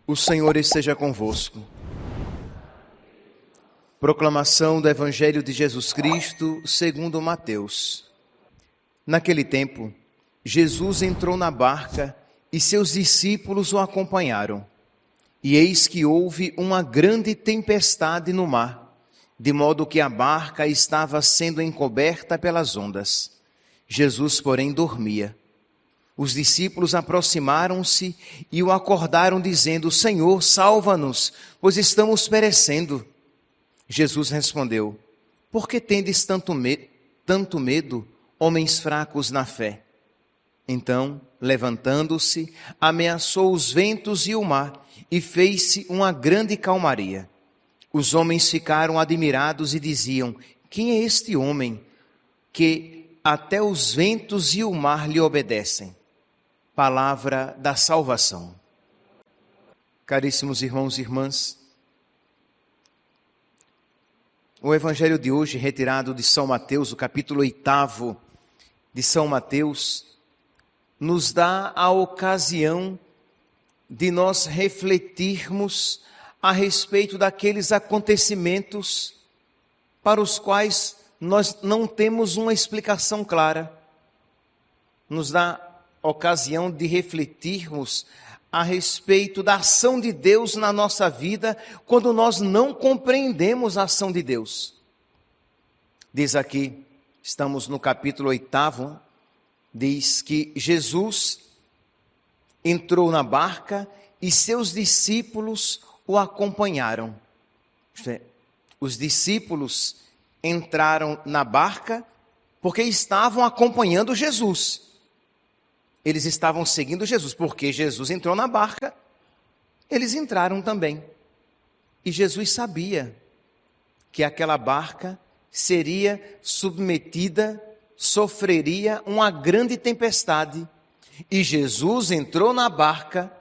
O Senhor esteja convosco. Proclamação do Evangelho de Jesus Cristo segundo Mateus. Naquele tempo, Jesus entrou na barca e seus discípulos o acompanharam. E eis que houve uma grande tempestade no mar, de modo que a barca estava sendo encoberta pelas ondas. Jesus, porém, dormia. Os discípulos aproximaram-se e o acordaram, dizendo: Senhor, salva-nos, pois estamos perecendo. Jesus respondeu: Por que tendes tanto medo, homens fracos na fé? Então, levantando-se, ameaçou os ventos e o mar, e fez-se uma grande calmaria. Os homens ficaram admirados e diziam: Quem é este homem que até os ventos e o mar lhe obedecem? Palavra da salvação. Caríssimos irmãos e irmãs, o Evangelho de hoje, retirado de São Mateus, o capítulo 8 de São Mateus, nos dá a ocasião de nós refletirmos a respeito daqueles acontecimentos para os quais nós não temos uma explicação clara. Nos dá ocasião de refletirmos a respeito da ação de Deus na nossa vida, quando nós não compreendemos a ação de Deus. Diz aqui, estamos no capítulo 8, diz que Jesus entrou na barca e seus discípulos o acompanharam. Isto é, os discípulos entraram na barca porque estavam acompanhando Jesus. Eles estavam seguindo Jesus, porque Jesus entrou na barca, eles entraram também. E Jesus sabia que aquela barca seria submetida, sofreria uma grande tempestade. E Jesus entrou na barca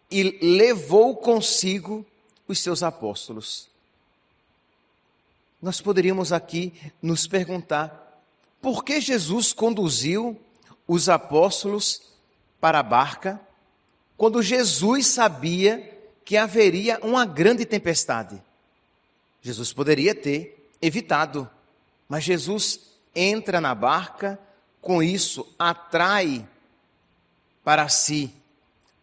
e levou consigo os seus apóstolos. Nós poderíamos aqui nos perguntar, por que Jesus conduziu os apóstolos para a barca, quando Jesus sabia que haveria uma grande tempestade? Jesus poderia ter evitado, mas Jesus entra na barca, com isso atrai para si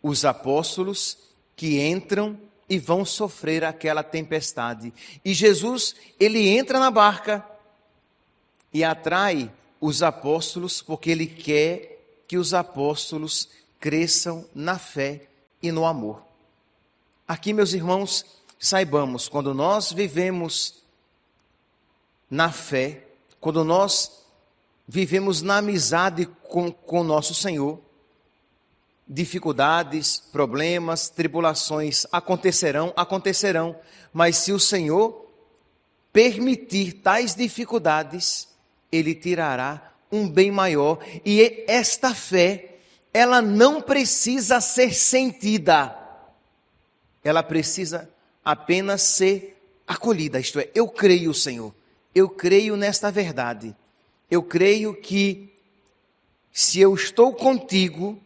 os apóstolos que entram e vão sofrer aquela tempestade. E Jesus, ele entra na barca e atrai os apóstolos porque ele quer que os apóstolos cresçam na fé e no amor. Aqui, meus irmãos, saibamos, quando nós vivemos na fé, quando nós vivemos na amizade com o nosso Senhor, dificuldades, problemas, tribulações acontecerão, mas se o Senhor permitir tais dificuldades, Ele tirará um bem maior, e esta fé, ela não precisa ser sentida, ela precisa apenas ser acolhida. Isto é, eu creio, Senhor, eu creio nesta verdade, eu creio que se eu estou contigo,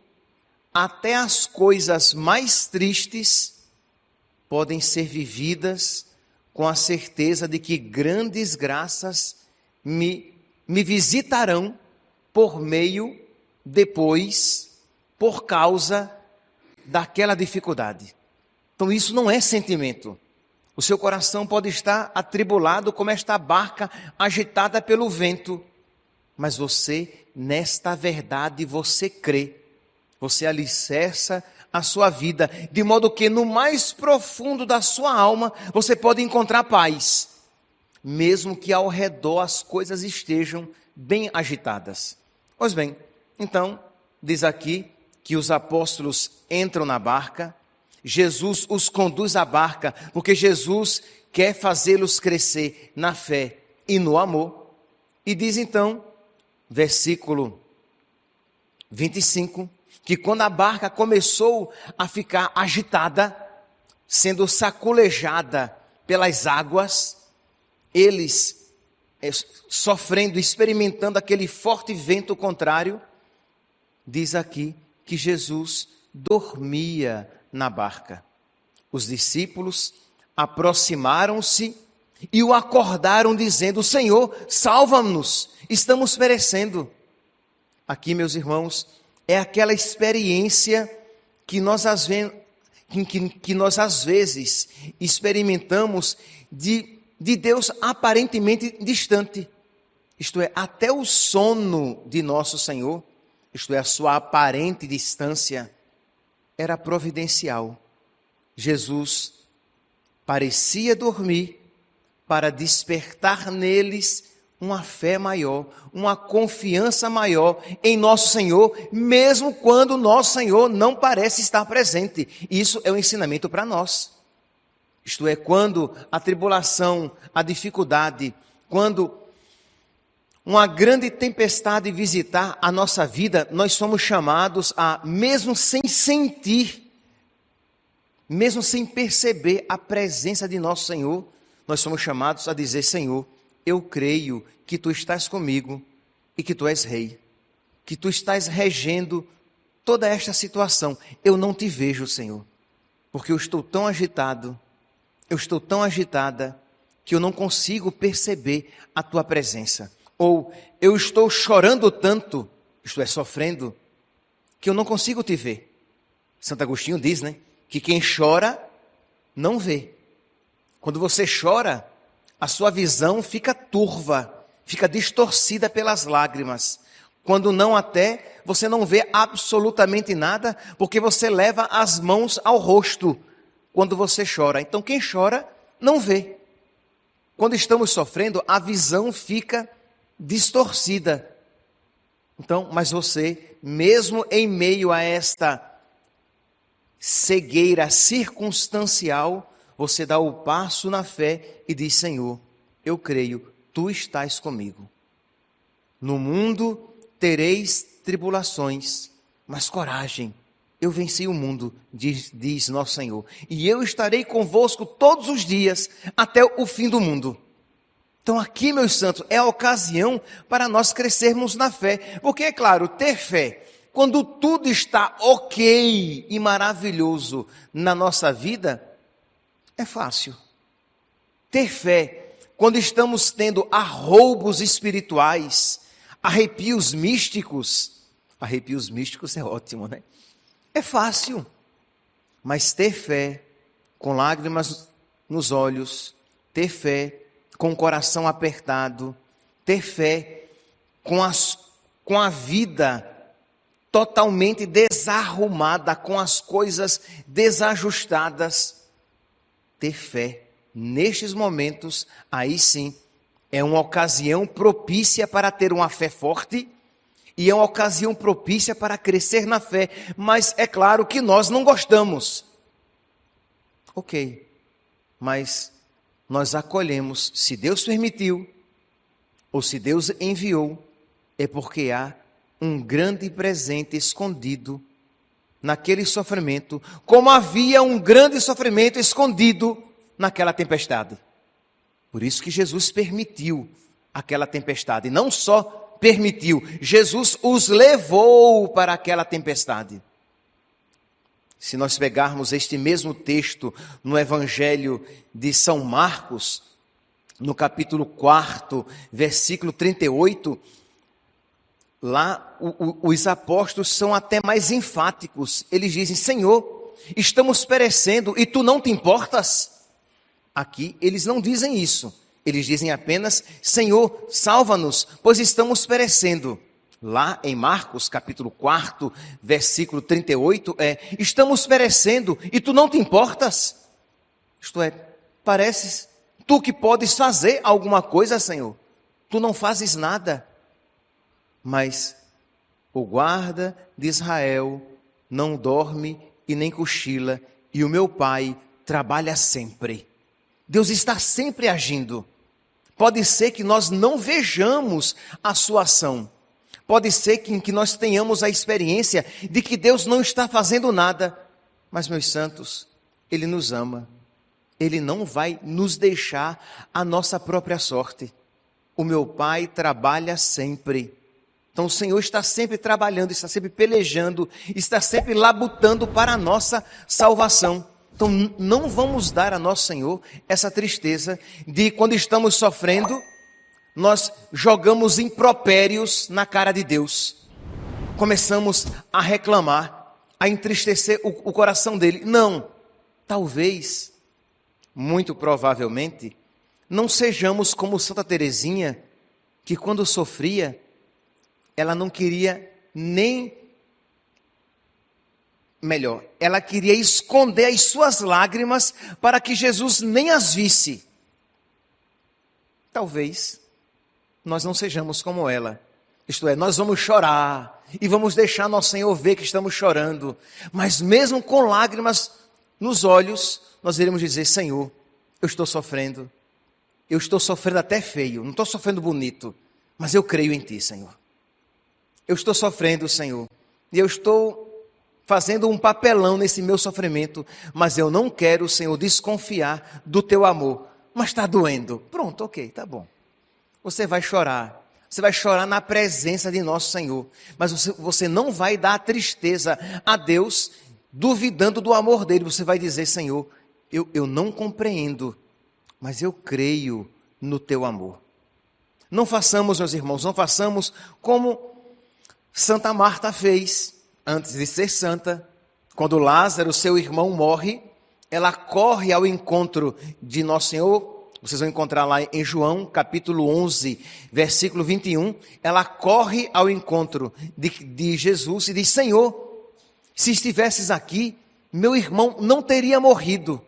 até as coisas mais tristes podem ser vividas com a certeza de que grandes graças me visitarão por causa daquela dificuldade. Então isso não é sentimento. O seu coração pode estar atribulado como esta barca agitada pelo vento, mas você, nesta verdade, você crê. Você alicerça a sua vida, de modo que no mais profundo da sua alma, você pode encontrar paz, mesmo que ao redor as coisas estejam bem agitadas. Pois bem, então, diz aqui que os apóstolos entram na barca, Jesus os conduz à barca, porque Jesus quer fazê-los crescer na fé e no amor. E diz então, versículo 25, que quando a barca começou a ficar agitada, sendo saculejada pelas águas, eles sofrendo, experimentando aquele forte vento contrário, diz aqui que Jesus dormia na barca. Os discípulos aproximaram-se e o acordaram dizendo: Senhor, salva-nos, estamos perecendo. Aqui, meus irmãos, é aquela experiência que nós às vezes experimentamos de Deus aparentemente distante. Isto é, até o sono de nosso Senhor, isto é, a sua aparente distância, era providencial. Jesus parecia dormir para despertar neles uma fé maior, uma confiança maior em nosso Senhor, mesmo quando nosso Senhor não parece estar presente. Isso é um ensinamento para nós. Isto é, quando a tribulação, a dificuldade, quando uma grande tempestade visitar a nossa vida, nós somos chamados a, mesmo sem sentir, mesmo sem perceber a presença de nosso Senhor, nós somos chamados a dizer: Senhor, eu creio que Tu estás comigo e que Tu és Rei, que Tu estás regendo toda esta situação. Eu não Te vejo, Senhor, porque eu estou tão agitado, eu estou tão agitada, que eu não consigo perceber a Tua presença. Ou eu estou chorando tanto, isto é, sofrendo, que eu não consigo Te ver. Santo Agostinho diz, né, que quem chora não vê. Quando você chora, a sua visão fica turva, fica distorcida pelas lágrimas. Quando não até, você não vê absolutamente nada, porque você leva as mãos ao rosto quando você chora. Então quem chora não vê. Quando estamos sofrendo, a visão fica distorcida. Então, mas você, mesmo em meio a esta cegueira circunstancial, você dá o passo na fé e diz: Senhor, eu creio, Tu estás comigo. No mundo tereis tribulações, mas coragem, eu venci o mundo, diz nosso Senhor. E eu estarei convosco todos os dias, até o fim do mundo. Então aqui, meus santos, é a ocasião para nós crescermos na fé. Porque, é claro, ter fé, quando tudo está ok e maravilhoso na nossa vida, é fácil. Ter fé, quando estamos tendo arroubos espirituais, arrepios místicos é ótimo, né? É fácil. Mas ter fé, com lágrimas nos olhos, ter fé com o coração apertado, ter fé com a vida totalmente desarrumada, com as coisas desajustadas, ter fé nestes momentos, aí sim, é uma ocasião propícia para ter uma fé forte e é uma ocasião propícia para crescer na fé, mas é claro que nós não gostamos. Ok, mas nós acolhemos, se Deus permitiu ou se Deus enviou, é porque há um grande presente escondido naquele sofrimento, como havia um grande sofrimento escondido naquela tempestade. Por isso que Jesus permitiu aquela tempestade. Não só permitiu, Jesus os levou para aquela tempestade. Se nós pegarmos este mesmo texto no Evangelho de São Marcos, no capítulo 4, versículo 38, lá os apóstolos são até mais enfáticos. Eles dizem: Senhor, estamos perecendo e Tu não te importas? Aqui eles não dizem isso. Eles dizem apenas: Senhor, salva-nos, pois estamos perecendo. Lá em Marcos, capítulo 4, versículo 38, estamos perecendo e Tu não te importas? Isto é, pareces Tu que podes fazer alguma coisa, Senhor. Tu não fazes nada. Mas o guarda de Israel não dorme e nem cochila, e o meu Pai trabalha sempre. Deus está sempre agindo. Pode ser que nós não vejamos a sua ação. Pode ser que nós tenhamos a experiência de que Deus não está fazendo nada. Mas, meus santos, Ele nos ama. Ele não vai nos deixar à nossa própria sorte. O meu Pai trabalha sempre. Então o Senhor está sempre trabalhando, está sempre pelejando, está sempre labutando para a nossa salvação. Então não vamos dar a nosso Senhor essa tristeza de quando estamos sofrendo, nós jogamos impropérios na cara de Deus. Começamos a reclamar, a entristecer o coração dele. Não, talvez, muito provavelmente, não sejamos como Santa Teresinha, que quando sofria, ela não queria nem... Melhor, ela queria esconder as suas lágrimas para que Jesus nem as visse. Talvez nós não sejamos como ela. Isto é, nós vamos chorar e vamos deixar nosso Senhor ver que estamos chorando. Mas mesmo com lágrimas nos olhos, nós iremos dizer: Senhor, eu estou sofrendo. Eu estou sofrendo até feio, não estou sofrendo bonito, mas eu creio em Ti, Senhor. Eu estou sofrendo, Senhor, e eu estou fazendo um papelão nesse meu sofrimento, mas eu não quero, Senhor, desconfiar do Teu amor. Mas está doendo. Pronto, ok, tá bom. Você vai chorar na presença de nosso Senhor, mas você não vai dar tristeza a Deus, duvidando do amor dEle. Você vai dizer: Senhor, eu não compreendo, mas eu creio no Teu amor. Não façamos, meus irmãos, não façamos como Santa Marta fez antes de ser santa. Quando Lázaro, seu irmão, morre, ela corre ao encontro de Nosso Senhor. Vocês vão encontrar lá em João, capítulo 11, versículo 21. Ela corre ao encontro de Jesus e diz: Senhor, se estivesses aqui, meu irmão não teria morrido.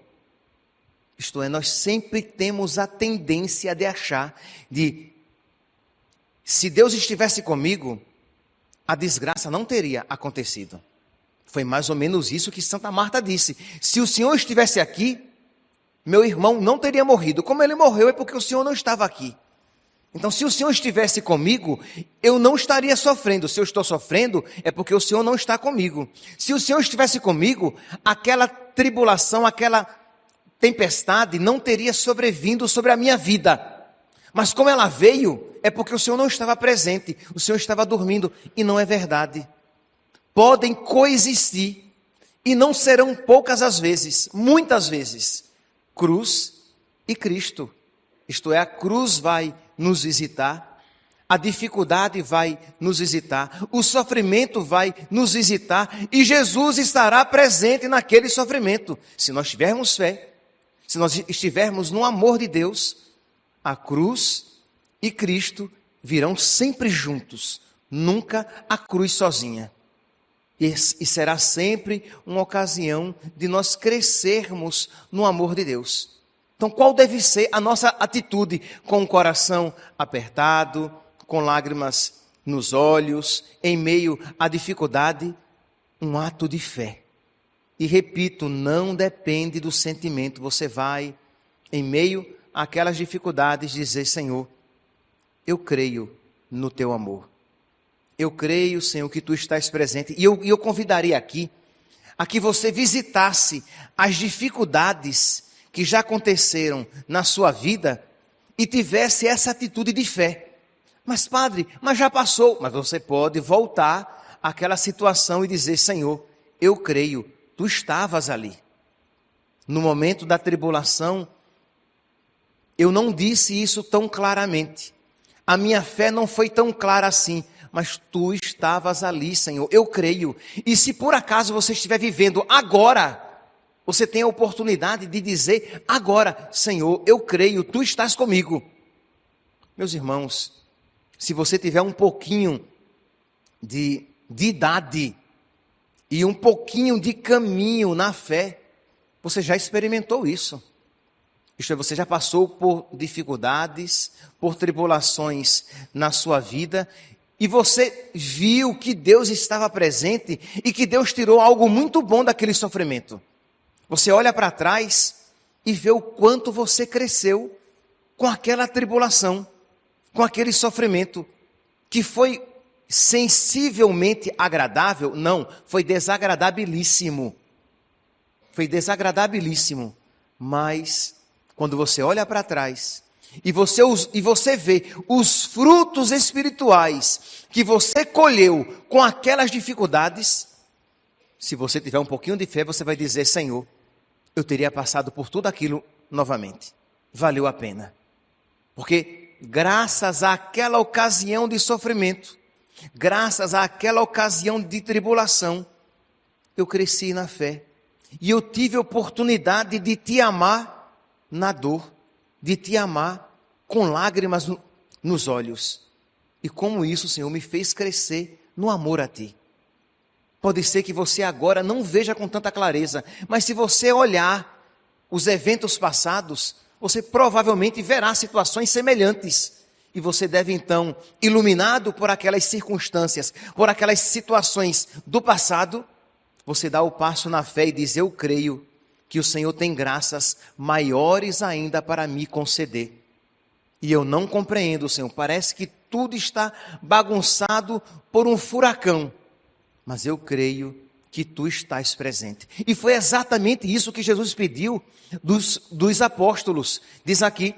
Isto é, nós sempre temos a tendência de achar se Deus estivesse comigo, a desgraça não teria acontecido. Foi mais ou menos isso que Santa Marta disse. Se o Senhor estivesse aqui, meu irmão não teria morrido. Como ele morreu é porque o Senhor não estava aqui. Então, se o Senhor estivesse comigo, eu não estaria sofrendo. Se eu estou sofrendo, é porque o Senhor não está comigo. Se o Senhor estivesse comigo, aquela tribulação, aquela tempestade não teria sobrevindo sobre a minha vida. Mas como ela veio, é porque o Senhor não estava presente, o Senhor estava dormindo, e não é verdade. Podem coexistir, e não serão poucas as vezes, muitas vezes, cruz e Cristo. Isto é, a cruz vai nos visitar, a dificuldade vai nos visitar, o sofrimento vai nos visitar, e Jesus estará presente naquele sofrimento. Se nós tivermos fé, se nós estivermos no amor de Deus, a cruz e Cristo virão sempre juntos, nunca a cruz sozinha. E será sempre uma ocasião de nós crescermos no amor de Deus. Então, qual deve ser a nossa atitude? Com o coração apertado, com lágrimas nos olhos, em meio à dificuldade? Um ato de fé. E repito, não depende do sentimento. Você vai, em meio àquelas dificuldades, dizer: Senhor, eu creio no Teu amor. Eu creio, Senhor, que Tu estás presente. E eu convidaria aqui a que você visitasse as dificuldades que já aconteceram na sua vida e tivesse essa atitude de fé. Mas, padre, mas já passou. Mas você pode voltar àquela situação e dizer: Senhor, eu creio, Tu estavas ali. No momento da tribulação, eu não disse isso tão claramente. A minha fé não foi tão clara assim, mas Tu estavas ali, Senhor. Eu creio. E se por acaso você estiver vivendo agora, você tem a oportunidade de dizer agora: Senhor, eu creio, Tu estás comigo. Meus irmãos, se você tiver um pouquinho de idade e um pouquinho de caminho na fé, você já experimentou isso. Isto é, você já passou por dificuldades, por tribulações na sua vida, e você viu que Deus estava presente e que Deus tirou algo muito bom daquele sofrimento. Você olha para trás e vê o quanto você cresceu com aquela tribulação, com aquele sofrimento, que foi sensivelmente agradável? Não, foi desagradabilíssimo. Foi desagradabilíssimo. Mas quando você olha para trás e você vê os frutos espirituais que você colheu com aquelas dificuldades, se você tiver um pouquinho de fé, você vai dizer: Senhor, eu teria passado por tudo aquilo novamente. Valeu a pena. Porque graças àquela ocasião de sofrimento, graças àquela ocasião de tribulação, eu cresci na fé. E eu tive a oportunidade de te amar na dor, de te amar com lágrimas nos olhos. E como isso, Senhor, me fez crescer no amor a ti. Pode ser que você agora não veja com tanta clareza, mas se você olhar os eventos passados, você provavelmente verá situações semelhantes. E você deve então, iluminado por aquelas circunstâncias, por aquelas situações do passado, você dá o passo na fé e diz: eu creio que o Senhor tem graças maiores ainda para me conceder. E eu não compreendo, Senhor, parece que tudo está bagunçado por um furacão. Mas eu creio que tu estás presente. E foi exatamente isso que Jesus pediu dos apóstolos. Diz aqui,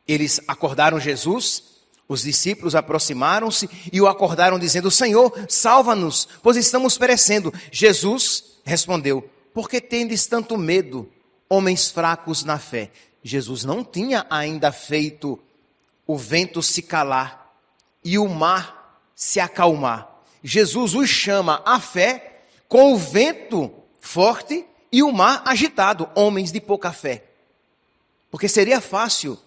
eles acordaram Jesus, os discípulos aproximaram-se e o acordaram dizendo: Senhor, salva-nos, pois estamos perecendo. Jesus respondeu: por que tendes tanto medo, homens fracos na fé? Jesus não tinha ainda feito o vento se calar e o mar se acalmar. Jesus os chama à fé com o vento forte e o mar agitado, homens de pouca fé. Porque seria fácil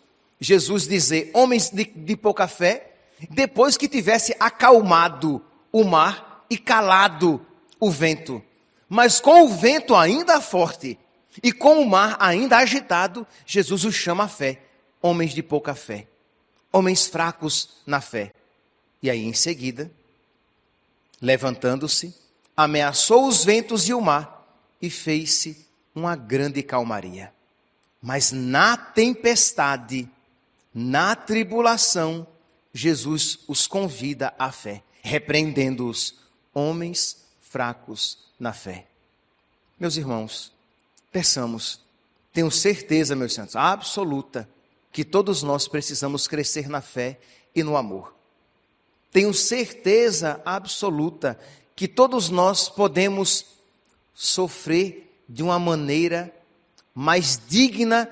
Jesus dizer homens de pouca fé, depois que tivesse acalmado o mar e calado o vento. Mas com o vento ainda forte e com o mar ainda agitado, Jesus os chama à fé, homens de pouca fé, homens fracos na fé. E aí em seguida, levantando-se, ameaçou os ventos e o mar e fez-se uma grande calmaria. Mas na tempestade, na tribulação, Jesus os convida à fé, repreendendo-os, homens fracos na fé. Meus irmãos, peçamos, tenho certeza, meus santos, absoluta, que todos nós precisamos crescer na fé e no amor. Tenho certeza absoluta que todos nós podemos sofrer de uma maneira mais digna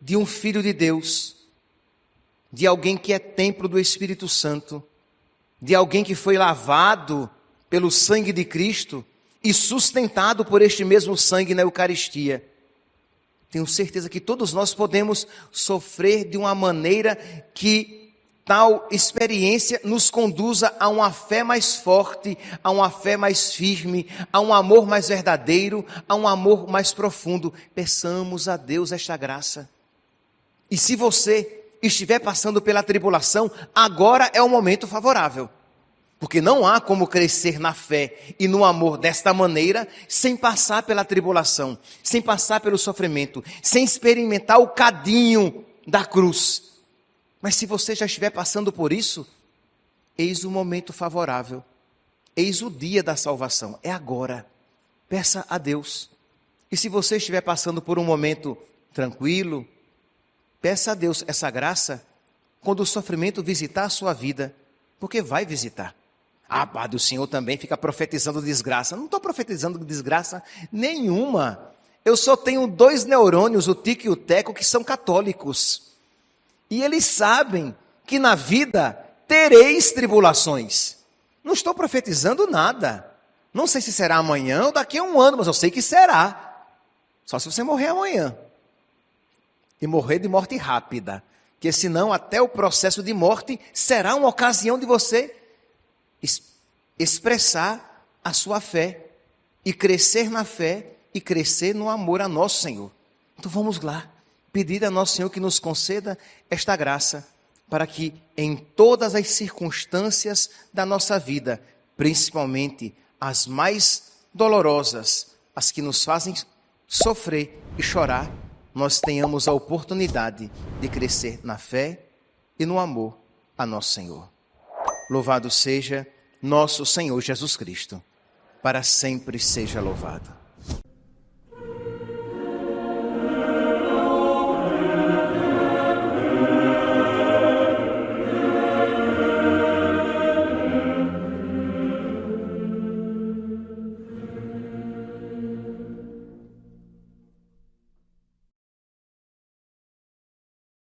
de um filho de Deus, de alguém que é templo do Espírito Santo, de alguém que foi lavado pelo sangue de Cristo e sustentado por este mesmo sangue na Eucaristia. Tenho certeza que todos nós podemos sofrer de uma maneira que tal experiência nos conduza a uma fé mais forte, a uma fé mais firme, a um amor mais verdadeiro, a um amor mais profundo. Peçamos a Deus esta graça. E se você estiver passando pela tribulação, agora é o momento favorável. Porque não há como crescer na fé e no amor desta maneira sem passar pela tribulação, sem passar pelo sofrimento, sem experimentar o cadinho da cruz. Mas se você já estiver passando por isso, eis o momento favorável, eis o dia da salvação, é agora. Peça a Deus. E se você estiver passando por um momento tranquilo, peça a Deus essa graça quando o sofrimento visitar a sua vida, porque vai visitar. Ah, Padre, o Senhor também fica profetizando desgraça. Não estou profetizando desgraça nenhuma. Eu só tenho 2 neurônios, o Tico e o Teco, que são católicos. E eles sabem que na vida tereis tribulações. Não estou profetizando nada. Não sei se será amanhã ou daqui a um ano, mas eu sei que será. Só se você morrer amanhã. E morrer de morte rápida. Porque senão até o processo de morte será uma ocasião de você expressar a sua fé. E crescer na fé e crescer no amor a nosso Senhor. Então vamos lá. Pedir a nosso Senhor que nos conceda esta graça, para que em todas as circunstâncias da nossa vida, principalmente as mais dolorosas, as que nos fazem sofrer e chorar, nós tenhamos a oportunidade de crescer na fé e no amor a nosso Senhor. Louvado seja nosso Senhor Jesus Cristo, para sempre seja louvado.